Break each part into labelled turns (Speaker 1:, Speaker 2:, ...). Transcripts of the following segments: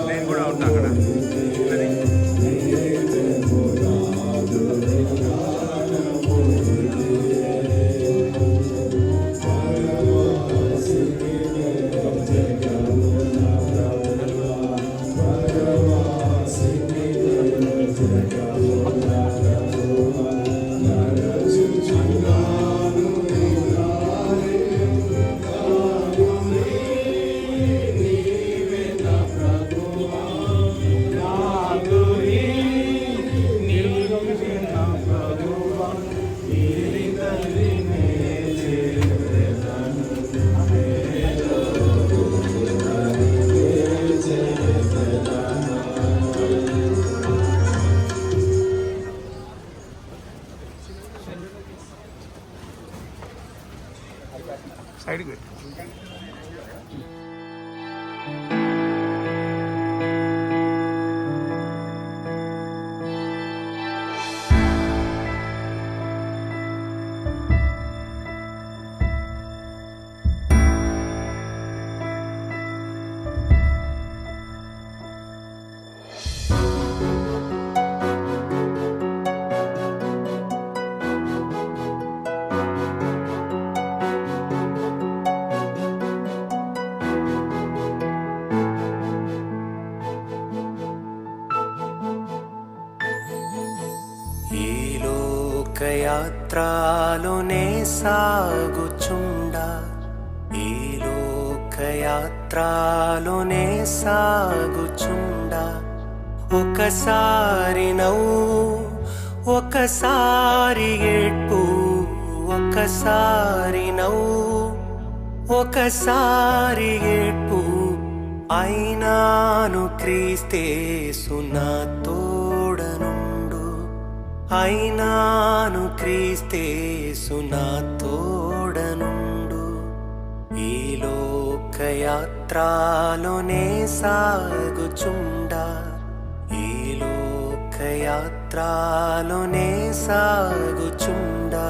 Speaker 1: నేను కూడా ఉంటా అక్కడ. సైడ్కి పెట్టు.
Speaker 2: లోకయాత్రలోనే సాగుచుండా, ఈ లోకయాత్రలోనే సాగుచుండా, ఒకసారి నవ్వు ఒకసారి ఏడ్పు, ఒకసారి నవ్వు ఒకసారి ఏడ్పు, అయినాను క్రీస్తేసు నా తోడనుండు, అయినాను క్రీస్తేసు నా తోడనుండు. ఈ లోకయాత్రలోనే సాగుచుండా, ఈ లోకయాత్రలోనే సాగుచుండా.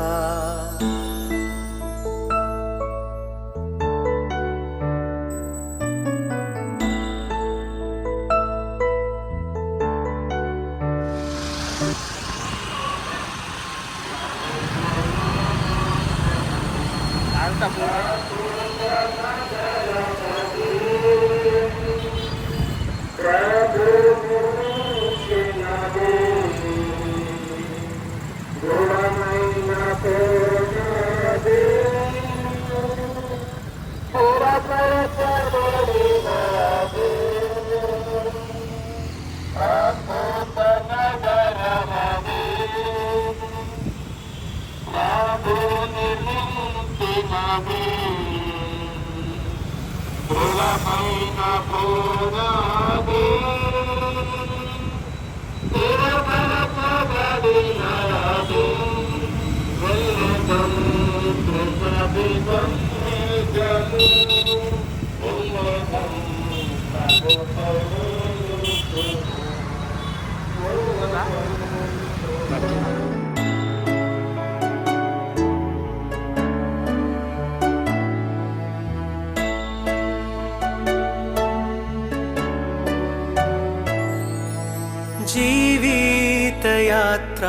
Speaker 2: జీవితయాత్ర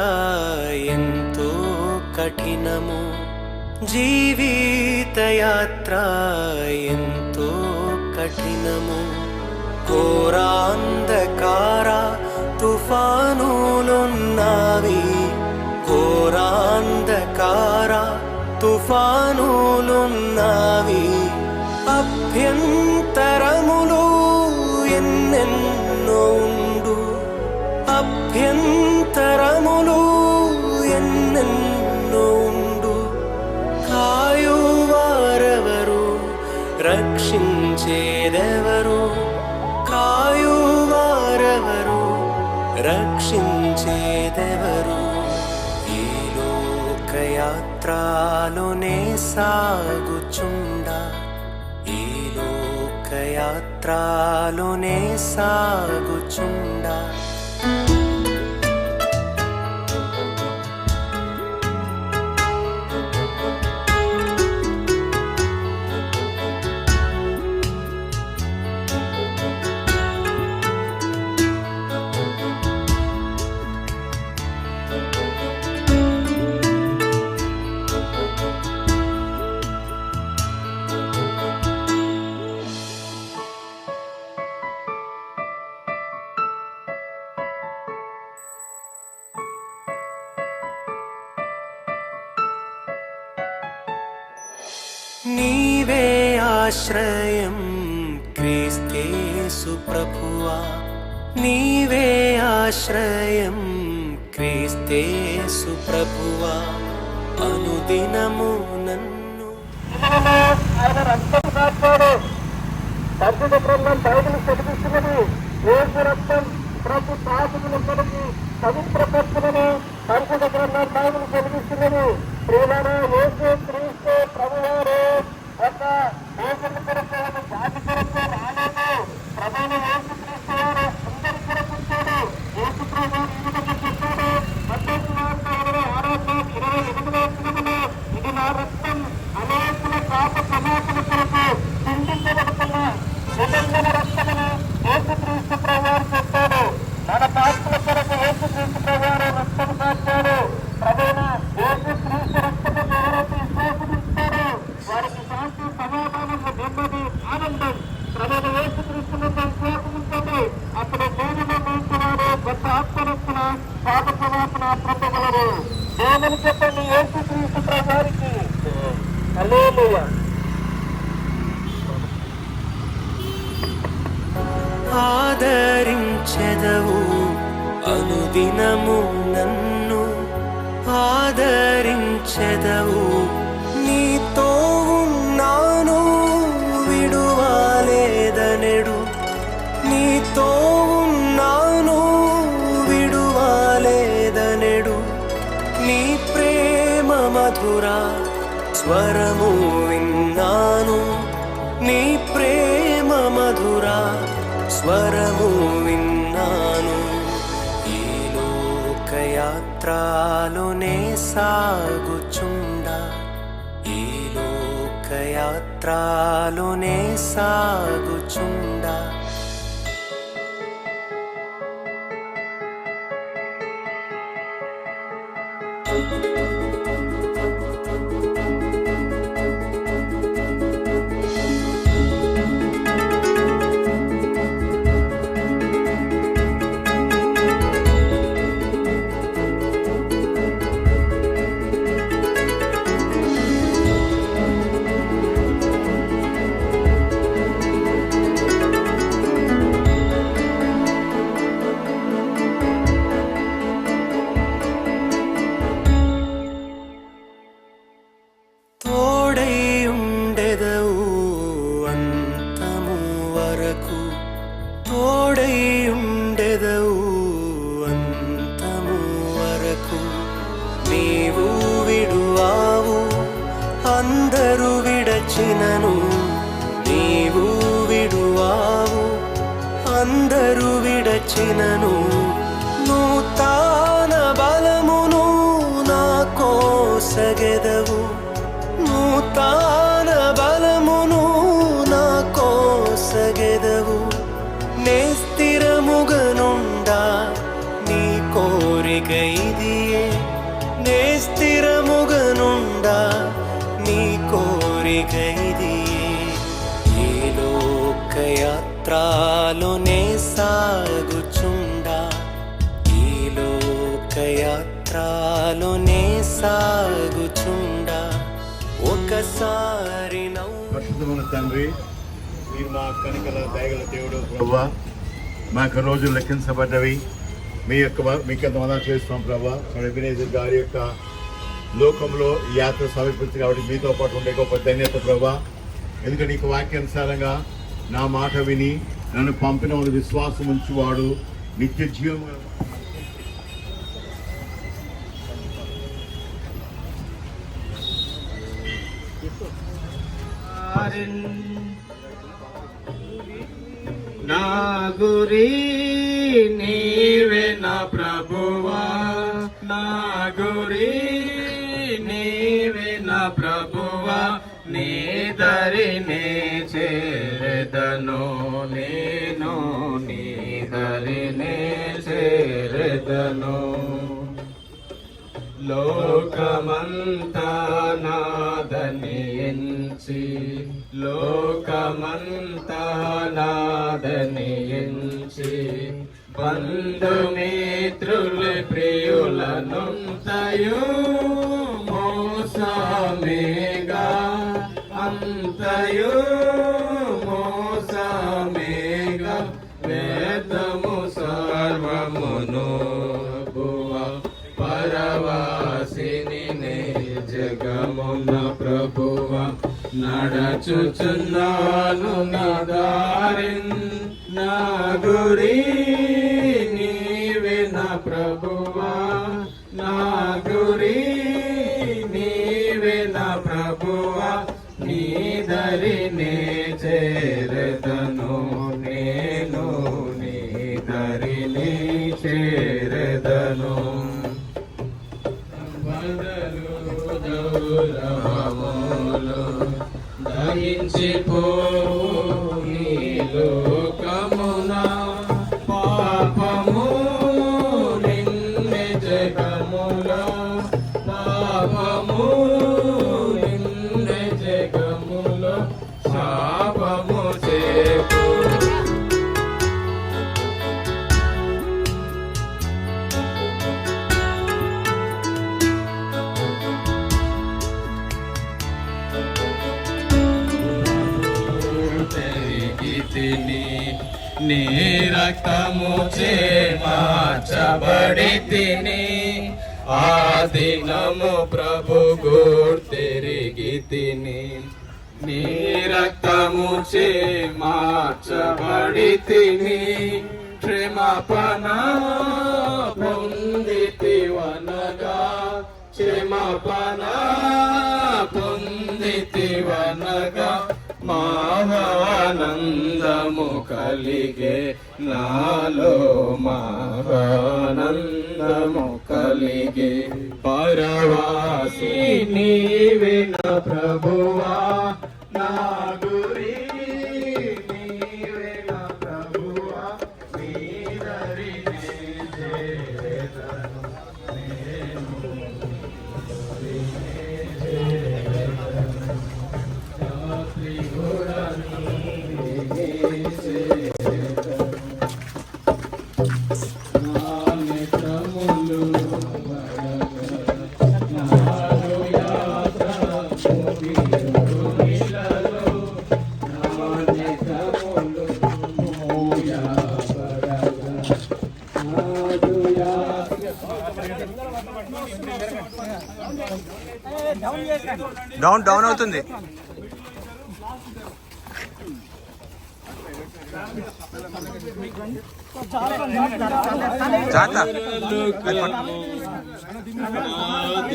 Speaker 2: ఎంతో కఠినము, జీవితయాత్ర ఎంతో కఠినము. ఘోరాంధకార తుఫానులున్నవి, ఘోరాంధకార తుఫానులున్నవి. అభ్యంతరములు ఎన్నెన్నో ఉండు, అభ్యంతరములు ఎన్నెన్నో ఉండు. కాయువారెవరు, రక్షించేదెవరు, కాయువారెవరు, రక్షించేదెవరు. ఈ లోకయాత్రలోనే సాగుచుండా, ఈ లోకయాత్రలోనే సాగుచుండా. నీవే ఆశ్రయం క్రీస్తేసు ప్రభువా, నీవే ఆశ్రయం క్రీస్తేసు ప్రభువా, అనుదినము నన్ను
Speaker 3: ఆయన రక్తం కాపాడు. పరిశుద్ధ గ్రంథం బైబిల్ చదివిస్తున్నది. యేసు రక్తం ప్రతి పాపములందరికీ పవిత్రపరుచునని పరిశుద్ధ గ్రంథం బైబిల్ చదివిస్తున్నది. ప్రియులారా, యేసు క్రీస్తు ప్రభువారు ఒక దేశం కొరకు, జాతి కొరకు రాలేదు. ప్రభువును యేసు క్రీస్తు వారు అందరి కొరకు వచ్చాడు. యేసు ప్రభు చెప్పాడు, మత్తయి సువార్త 26:28 ఇది నా రక్తం అనేకుల పాప క్షమాపణ కొరకు చిందించబడుతున్న నిబంధన రక్తమని యేసుక్రీస్తు ప్రభువారు చెప్పాడు. మన పాపల కొరకు యేసుక్రీస్తు ప్రభువారు రక్తం కాచాడు. ప్రభువును యేసుక్రీస్తు రక్తము ఎవరైతే విశ్వాసమిస్తారో వారికి శాంతి, సమాధానం, నెమ్మది, ఆనందం. ప్రభువును యేసుక్రీస్తును విశ్వాసం ఉంటుంది. అప్పుడు దేవుని మించివారు గొప్ప ఆత్మరక్షణ, పాప క్షమాపణ పొందగలరు. దేవుని చెప్పండి యేసుక్రీస్తు ప్రభువారికి హల్లెలూయా.
Speaker 2: ఆదరించెదవు అనుదినము నన్ను, ఆదరించెదవు నీతో ఉన్నాను విడువాలేదనెడు, నీతో ఉన్నాను విడువాలేదనెడు. నీ ప్రేమ మధుర స్వరము విన్నాను, నీ ప్రేమ మధుర స్వరము విన్నాను. ఈ లోకయాత్రలోనే సాగుచుండా, ఈ లోకయాత్రలోనే సాగుచుండా. తోడై ఉండెదవు అంతము వరకు, తోడై ఉండెదవు అంతము వరకు. నీవు విడువావు అందరూ విడచినను, నీవు విడువావు అందరూ విడచినను. నూతన బలమును నాకోసగెదవు, నూతన బలమును నాకోసగెదవు. నే స్థిరముగనుండా నీ కోరిక ఇదియే, నే స్థిరముగనుండా నీ కోరిక ఇదియే. ఈ లోకయాత్రలోనే సాగుచుండా, ఈ లోకయాత్రలోనే సాగుచుండా. ఒకసారి
Speaker 1: పరిశుద్ధమైన తండ్రి, మీరు మా కనికల దయగల దేవుడు ప్రభువా. మా యొక్క రోజులు లెక్కించబడ్డవి. మీకంత మనం చేస్తున్నాం ప్రభా. ఎబినేజర్ గారి యొక్క లోకంలో ఈ యాత్ర సమర్పించి కాబట్టి మీతో పాటు ఉండే గొప్ప ధన్యత ప్రభా. ఎందుకంటే నీకు వాక్యానుసారంగా నా మాట విని నన్ను పంపిన వాడు విశ్వాసం ఉంచువాడు నిత్య జీవం.
Speaker 3: నా గురి నీవే నా ప్రభువా, నా గురి నీవే నా ప్రభువా. నీ దరినే చేరెదను నేను, నీ దరినే చేరెదను. లోకమంతా నాదని ఎంచి, లోకమంతా నాదని ఎంచి. బంధుమిత్రులు ప్రియులనుంతయు మోసమేగా, జగమున ప్రభువ నడచుచున్నాను నా దారిన్ నా గురి నీవే నా ప్రభువా నా గురి నీవే నా ప్రభువా నీ దరినే చేరదను నేను నీ దరినే చేరదను బదలు గౌరవములు దహించిపోవు నీ లోకమున పాపము నిన్నే జగములో పాపము నిన్నే జగములో శాపము చేకు నీ రక్తము చే మార్చబడి తిని ఆ దినము ప్రభు గుర్తిరిగి తిని నీ రక్తము చే మార్చబడి తిని క్షమాపణ పొందితివనగా క్షమాపణ పొందితివనగా మహానందము కలిగే నాలో మహానందము కలిగే పరవాసి నీవే నా ప్రభువా నా గురి నీవే నా ప్రభువా నీ దరినే చేరదను
Speaker 4: డౌన్ డౌన్ అవుతుంది. జాగ్రత్త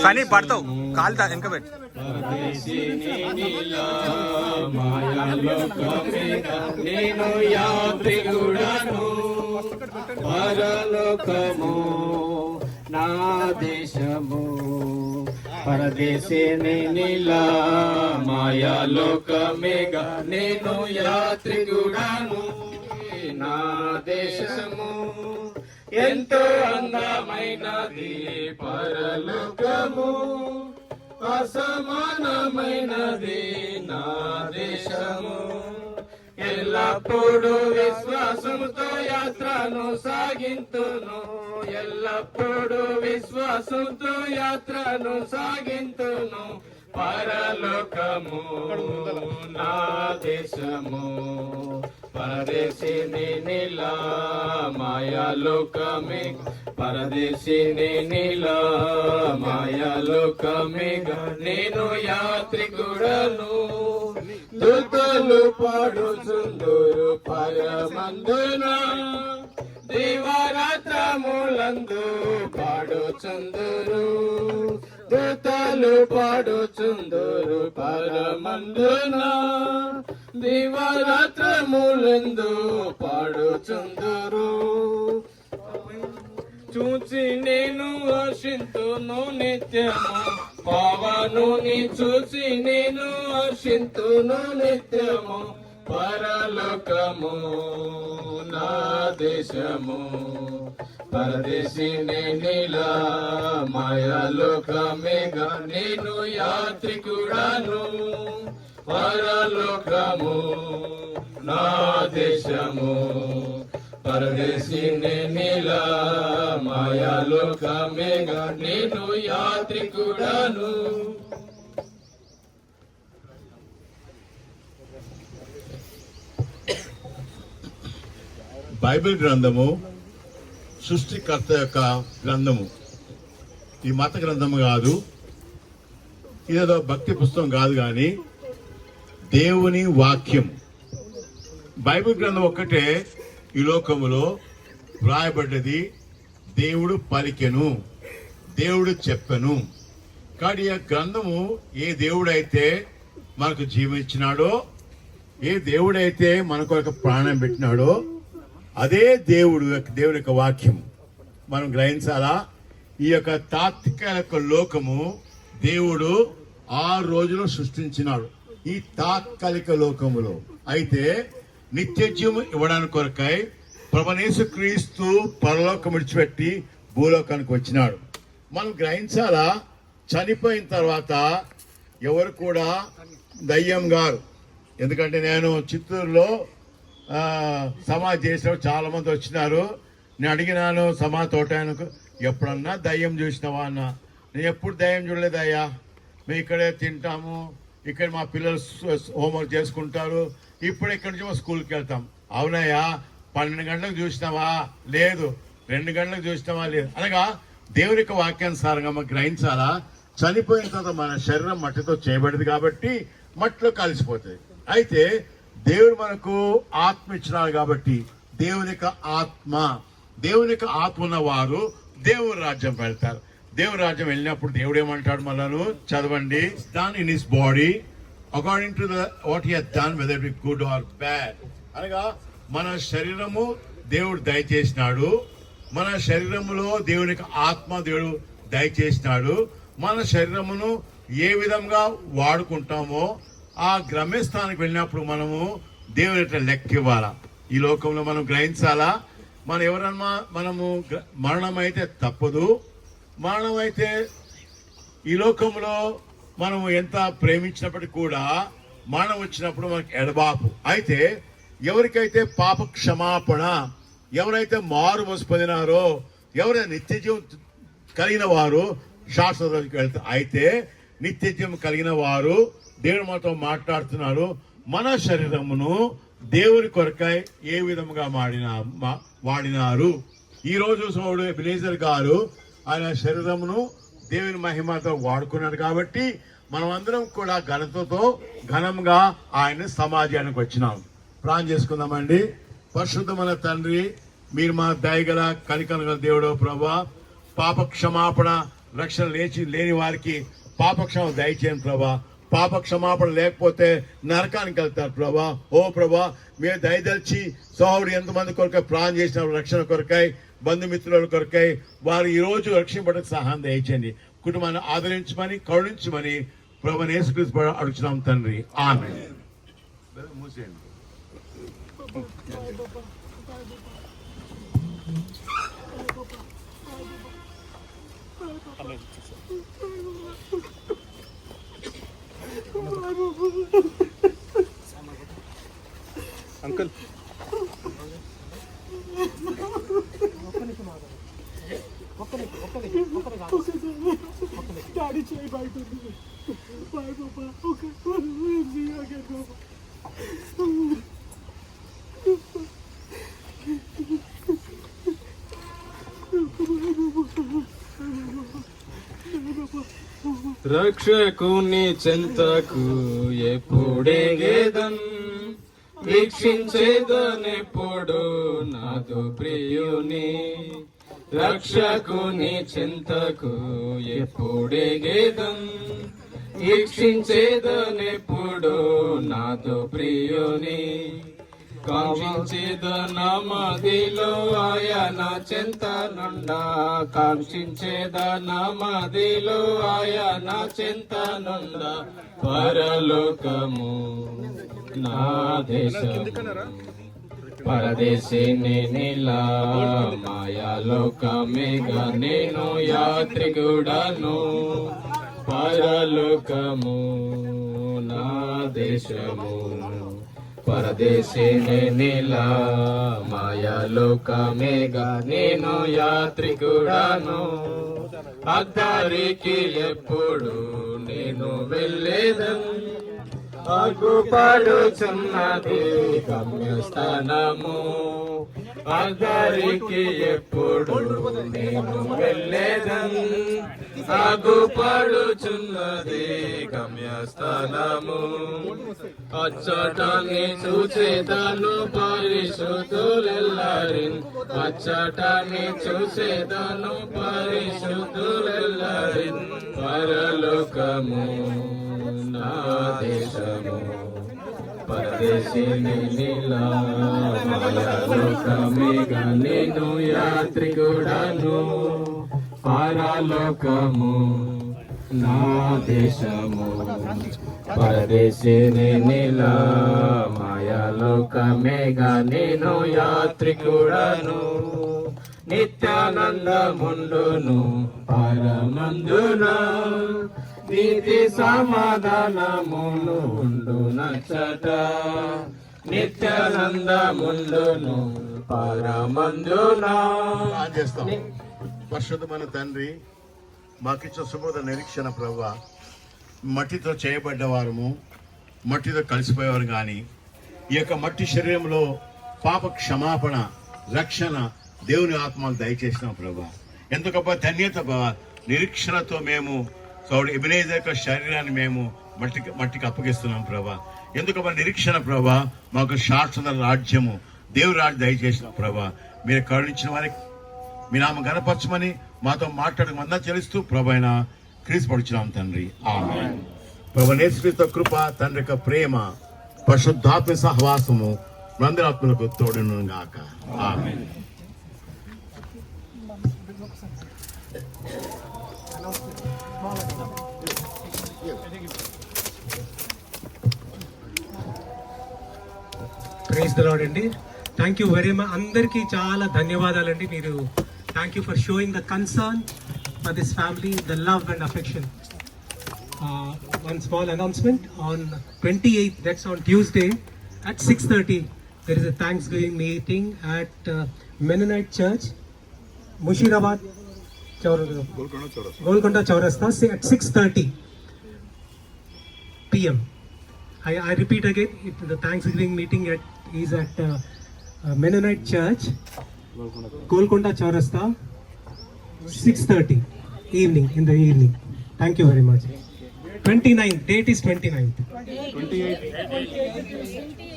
Speaker 4: సని పడతావు కాలు వెనక పెట్టి
Speaker 3: నేను యాత్రికుడను పరలోకము నా దేశము పరదేశిని నీలా మాయాలోకమేగా నేను యాత్రికుడను నా దేశము ఎంతో అందమైనది పరలోకము అసమానమైనది నా దేశము ఎల్లప్పుడూ విశ్వాసంతో యాత్రను సాగింతును ఎల్లప్పుడూ విశ్వాసంతో యాత్రను సాగింతును పరలోకము నా దేశము పరదేశిని నీలా మాయాలోకమే పరదేశిని నీలా మాయాలోకమేగా నేను యాత్రికుడను దూతలు పాడుచుందురు పరమందున దివారాత్రములందు పాడుచుందురు దూతలు పాడుచుందురు పరమందున దివారాత్రములందు పాడుచుందురు చూచి నేను హర్షింతును నిత్యము పవనుని చూసి నేను హర్షింతును నిత్యము పరలోకము నా దేశము పరదేశిని నీలా మాయాలోకమేగా నేను యాత్రికుడను పరలోకము నా దేశము పరదేశిని నీలా మాయాలోకమేగా నేను యాత్రికుడను
Speaker 1: బైబిల్ గ్రంథము సృష్టికర్త యొక్క గ్రంథము. ఈ మత గ్రంథము కాదు, ఇదేదో భక్తి పుస్తకం కాదు, కానీ దేవుని వాక్యం, బైబిల్ గ్రంథం ఒక్కటే ఈ లోకములో వ్రాయబడ్డది. దేవుడు పలికెను, దేవుడు చెప్పెను. కానీ ఆ గ్రంథము ఏ దేవుడైతే మనకు జీవం ఇచ్చినాడో, ఏ దేవుడైతే మనకు ఒక ప్రాణం పెట్టినాడో, అదే దేవుడు దేవుని యొక్క వాక్యం మనం గ్రహించాలా. ఈ యొక్క తాత్కాలిక లోకము దేవుడు 6 రోజులు సృష్టించినాడు ఈ తాత్కాలిక లోకములో. అయితే నిత్య జీవం ఇవ్వడానికి కొరకై ప్రభువైన యేసుక్రీస్తు పరలోకం విడిచిపెట్టి భూలోకానికి వచ్చినాడు. మనం గ్రహించాలా, చనిపోయిన తర్వాత ఎవరు కూడా దయ్యం గారు. ఎందుకంటే నేను చిత్తూరులో సమాధి చేసినప్పుడు చాలా మంది వచ్చినారు. నేను అడిగినాను సమాధి తోటానికి, ఎప్పుడన్నా దయ్యం చూసినావా అన్న. నేను ఎప్పుడు దయ్యం చూడలేదయ్యా, మేము ఇక్కడే తింటాము, ఇక్కడ మా పిల్లలు హోంవర్క్ చేసుకుంటారు, ఇప్పుడు ఇక్కడి నుంచి స్కూల్కి వెళ్తాం. అవునయ్యా, 12 గంటలకు చూసినావా? లేదు. 2 గంటలకు చూసినావా? లేదు. అనగా దేవుని యొక్క వాక్యానుసారంగా మనం గ్రహించాలా, చనిపోయిన తర్వాత మన శరీరం మట్టితో చేయబడింది కాబట్టి మట్టిలో కలిసిపోతుంది. అయితే దేవుడు మనకు ఆత్మ ఇచ్చినాడు కాబట్టి దేవుని యొక్క ఆత్మ ఉన్న వారు దేవుని రాజ్యం వెళ్తారు. దేవుని రాజ్యం వెళ్ళినప్పుడు దేవుడు ఏమంటాడు? మనను చదవండి. Done in his body according to what he has done whether it be good or bad. అనగా మన శరీరము దేవుడు దయచేసినాడు, మన శరీరములో దేవుని యొక్క ఆత్మ దేవుడు దయచేసినాడు. మన శరీరమును ఏ విధంగా వాడుకుంటామో ఆ గమ్యస్థానానికి వెళ్ళినప్పుడు మనము దేవుని యొక్క లెక్క ఇవ్వాలా. ఈ లోకంలో మనం గ్రహించాలా, మనము మరణం అయితే తప్పదు. మరణం అయితే ఈ లోకంలో మనము ఎంత ప్రేమించినప్పటికీ కూడా మరణం వచ్చినప్పుడు మనకి ఎడబాపు. అయితే ఎవరికైతే పాప క్షమాపణ, ఎవరైతే మారు మనసు పొందినారో, ఎవరైతే నిత్య జీవం కలిగిన వారు శాశ్వత రోజుకి వెళ్తారు. అయితే నిత్య జీవం కలిగిన వారు దేవుడు మనతో మాట్లాడుతున్నారు. మన శరీరమును దేవుని కొరకై ఏ విధముగా వాడినారు. ఈ రోజు సోడు ఎబినేజర్ గారు ఆయన శరీరమును దేవుని మహిమతో వాడుకున్నాడు కాబట్టి మనం అందరం కూడా ఘనతతో ఘనంగా ఆయన సమాజానికి వచ్చినాం. ప్రార్థన చేసుకుందామండి. పరిశుద్ధమైన తండ్రి, మీరు మా దయగల కనికరగల దేవుడో ప్రభా, పాప క్షమాపణ రక్షణ లేని వారికి పాప క్షమ దయచేయండి ప్రభా. పాప క్షమాపణ లేకపోతే నరకానికి వెళ్తారు ప్రభా. ఓ ప్రభా, మీరు దయదలిచి సోదరుడు ఎంతమంది కొరకై ప్రాణం చేసిన రక్షణ కొరకై, బంధుమిత్రుల కొరకై వారు ఈ రోజు రక్షింపడానికి సహాయం దయచేయండి. కుటుంబాన్ని ఆదరించమని కరుణించమని ప్రభువైన యేసుక్రీస్తు అడుగుతున్నాం తండ్రి. ఆమేన్. మూసేయండి.
Speaker 4: అంకుల్
Speaker 5: డాడీ చేయి బయట ఉంది. బాయ్ బాబా. ఓకే.
Speaker 3: రక్షకుని చెంతకు ఎప్పుడెగేదన్, వీక్షించేదనెప్పుడు నాదు ప్రియుని. రక్షకుని చెంతకు ఎప్పుడెగేదన్, వీక్షించేదనెప్పుడు నాదు ప్రియుని. కాంక్షించేదనమదిలో ఆయన చెంతనుండా, కాంక్షించేదనమదిలో ఆయన చెంతనుండా. పరలోకము నా దేశము, పరదేశిని నిలా మాయాలోకమేగా నేను యాత్రికుడను. పరలోకము నా దేశము, పరదేశిని నిలా మాయాలోకమేగా నేను యాత్రికుడను. అద్దరికి ఎప్పుడు నేను వెళ్ళేదను, అగుపడుచున్నది గమ్యస్థానము. అద్దరికి ఎప్పుడు నేను వెళ్ళేదను, అగుపడుచున్నది గమ్యస్థానము. అచ్చటాన్ని చూసేదను పరిశుద్ధులెల్లరిన్, అచ్చటాన్ని చూసేదను పరిశుద్ధులెల్లరిన్. పరలోకము నా దేశము, పరదేశిని మాయాలోకమేగా నేను యాత్రికుడను. పరలోకము నా దేశము, పరదేశిని మాయాలోకమేగా నేను యాత్రికుడను. నిత్యానందముండును పరమందున, నీతి సమాధానములు ఉండునచ్చట. నిత్యానందముండును పరమందున.
Speaker 1: చేస్తాం. పరిశుద్ధమైన తండ్రి, మాకిచ్చే శుభోద నిరీక్షణ ప్రభువా, మట్టితో చేయబడ్డవారము, మట్టితో కలిసిపోయేవారు కానీ ఈ యొక్క మట్టి శరీరంలో పాప క్షమాపణ, రక్షణ, దేవుని ఆత్మను దయచేసిన ప్రభా, ఎంత గొప్ప ధన్యత ప్రభా. నిరీక్షణతో మేము సౌడు ఎబెనేజర్ యొక్క శరీరాన్ని మేము మట్టికి అప్పగిస్తున్నాం ప్రభా. ఎందుకు నిరీక్షణ ప్రభా, మాకు శాశ్వత రాజ్యము, దేవుని రాజ్యం దయచేసిన ప్రభా. మీరు కరుణించిన వారికి మీ నామ గణపరచమని మాతో మాట్లాడక మందా చెల్లిస్తూ ప్రభైన క్రీస్తు పడుచున్నాం తండ్రి. ఆమేన్. ప్రభు యేసుక్రీస్తు కృప, తండ్రి యొక్క ప్రేమ, పరిశుద్ధాత్మ సహవాసము మందిరాత్మలకు తోడును గాక. ఆమేన్.
Speaker 5: ప్రైజ్ ద లార్డ్ అండి. Thank you very much. అందరికీ చాలా ధన్యవాదాలండి. మీరు thank you for showing the concern for this family, the love and affection. One small announcement. On 28th, that's on Tuesday at 6:30, there is a Thanksgiving meeting at Mennonite Church, Mushirabad, Golconda Chaurasta, at 6:30 p.m. I repeat again, the Thanksgiving meeting is at Mennonite Church, Golconda Chaurasta, 6:30 evening, in the evening. Thank you very much. 29th, date is 29th.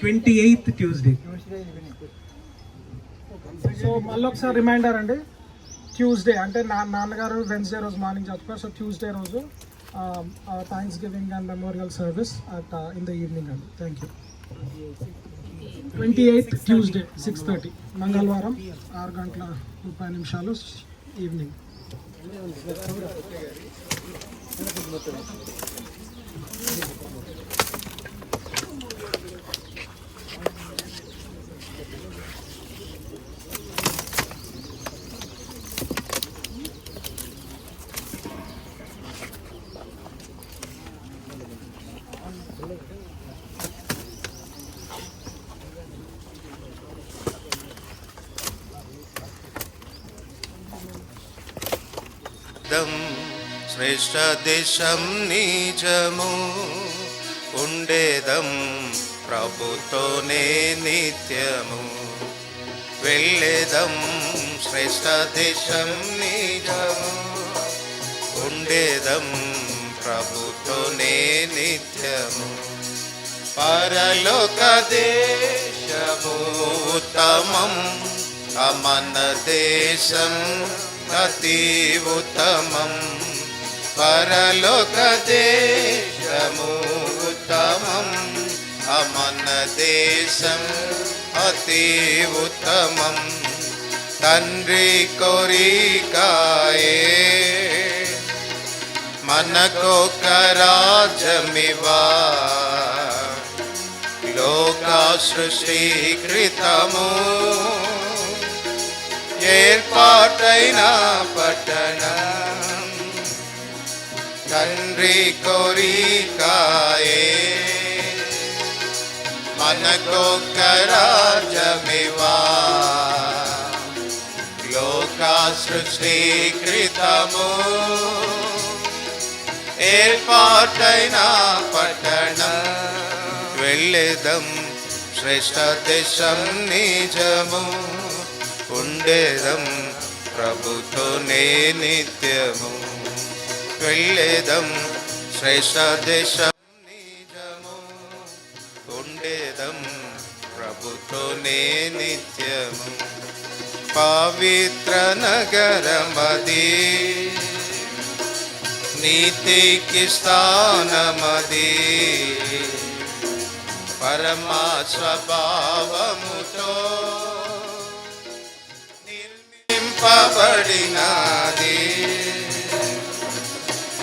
Speaker 5: 28th Tuesday.
Speaker 6: So మళ్ళీ ఒకసారి reminder అండి, Tuesday అంటే నాన్నగారు Wednesday రోజు morning చదువుతారు. So Tuesday రోజు thanksgiving and memorial service at in the evening అండి. Thank you. 28th Tuesday 6:30, మంగళవారం 6:30 ఈవినింగ్.
Speaker 2: శ్రేష్ఠ దేశం నిజము, ఉండేదం ప్రభుతోనే నిత్యము. వెళ్ళేదం శ్రేష్ఠ దేశం నిజము, ఉండేదం ప్రభుతోనే నిత్యము. పరలోక దేశము ఉత్తమం, అమన దేశం అతి ఉత్తమం. పరలోక దేశము ఉత్తమం, అమన దేశం అతి ఉత్తమం. తండ్రి కోరికాయే మనకొక రాజ్యమివా, లోక సృష్టికృతము ఏర్పాటైన పట్టణం. తండ్రి కోరికాయే మనకొక రాజ్యమివా, లోక సృష్టికృతము ఏర్పాటైన పట్టణం. వెళ్ళేదం శ్రేష్ఠ దేశం నిజము, ఉండేదం ప్రభుతోనే నిత్యము. వెళ్ళేదం శ్రేష్ఠ దేశం నిజము ఉండేదం ప్రభుతోనే నిత్యము పవిత్ర నగరమది నీతికి స్థానమది పరమా స్వభావముతో నిర్మింపబడినది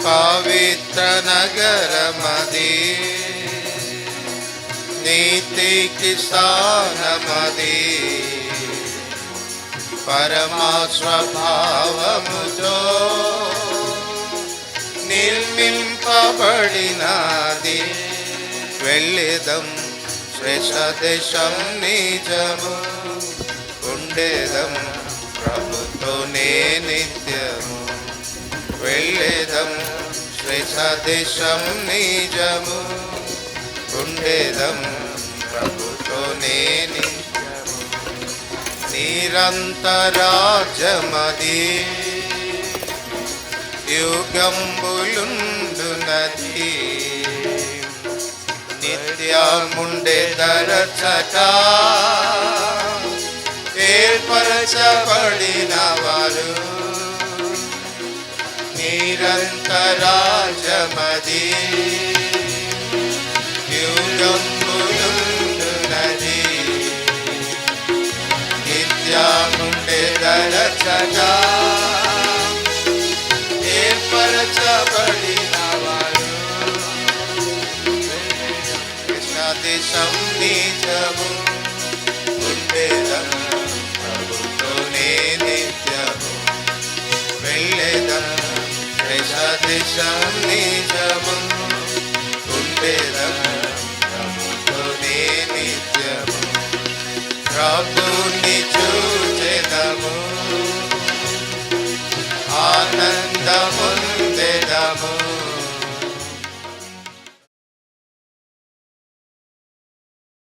Speaker 2: పవిత్ర నగరమది నీతికి స్థానమది పరమా స్వభావముతో నిర్మింపబడినది వెళ్ళేదం శ్రేష్ఠ దేశం నిజము ఉండేదం ప్రభుతోనే నిత్యము వెళ్ళేదం శ్రేష్ఠ దేశం నిజము ఉండేదం ప్రభుతోనే నిత్యము నిరంతరాజ్యమది యుగంబులుండునది నిత్యముండే దరచట ఏర్పరచబడిన వారు నిరంతరాజ్యమది యుగంబులుండునది నిత్యముండే దరచట ఏర్పరచబడిన వారు దేశం నిజము ఉండేదం ప్రభుతోనే నిత్యము వెళ్ళేదం దేశం నిజము ఉండేదం ప్రభుతోనే నిత్యము ప్రభు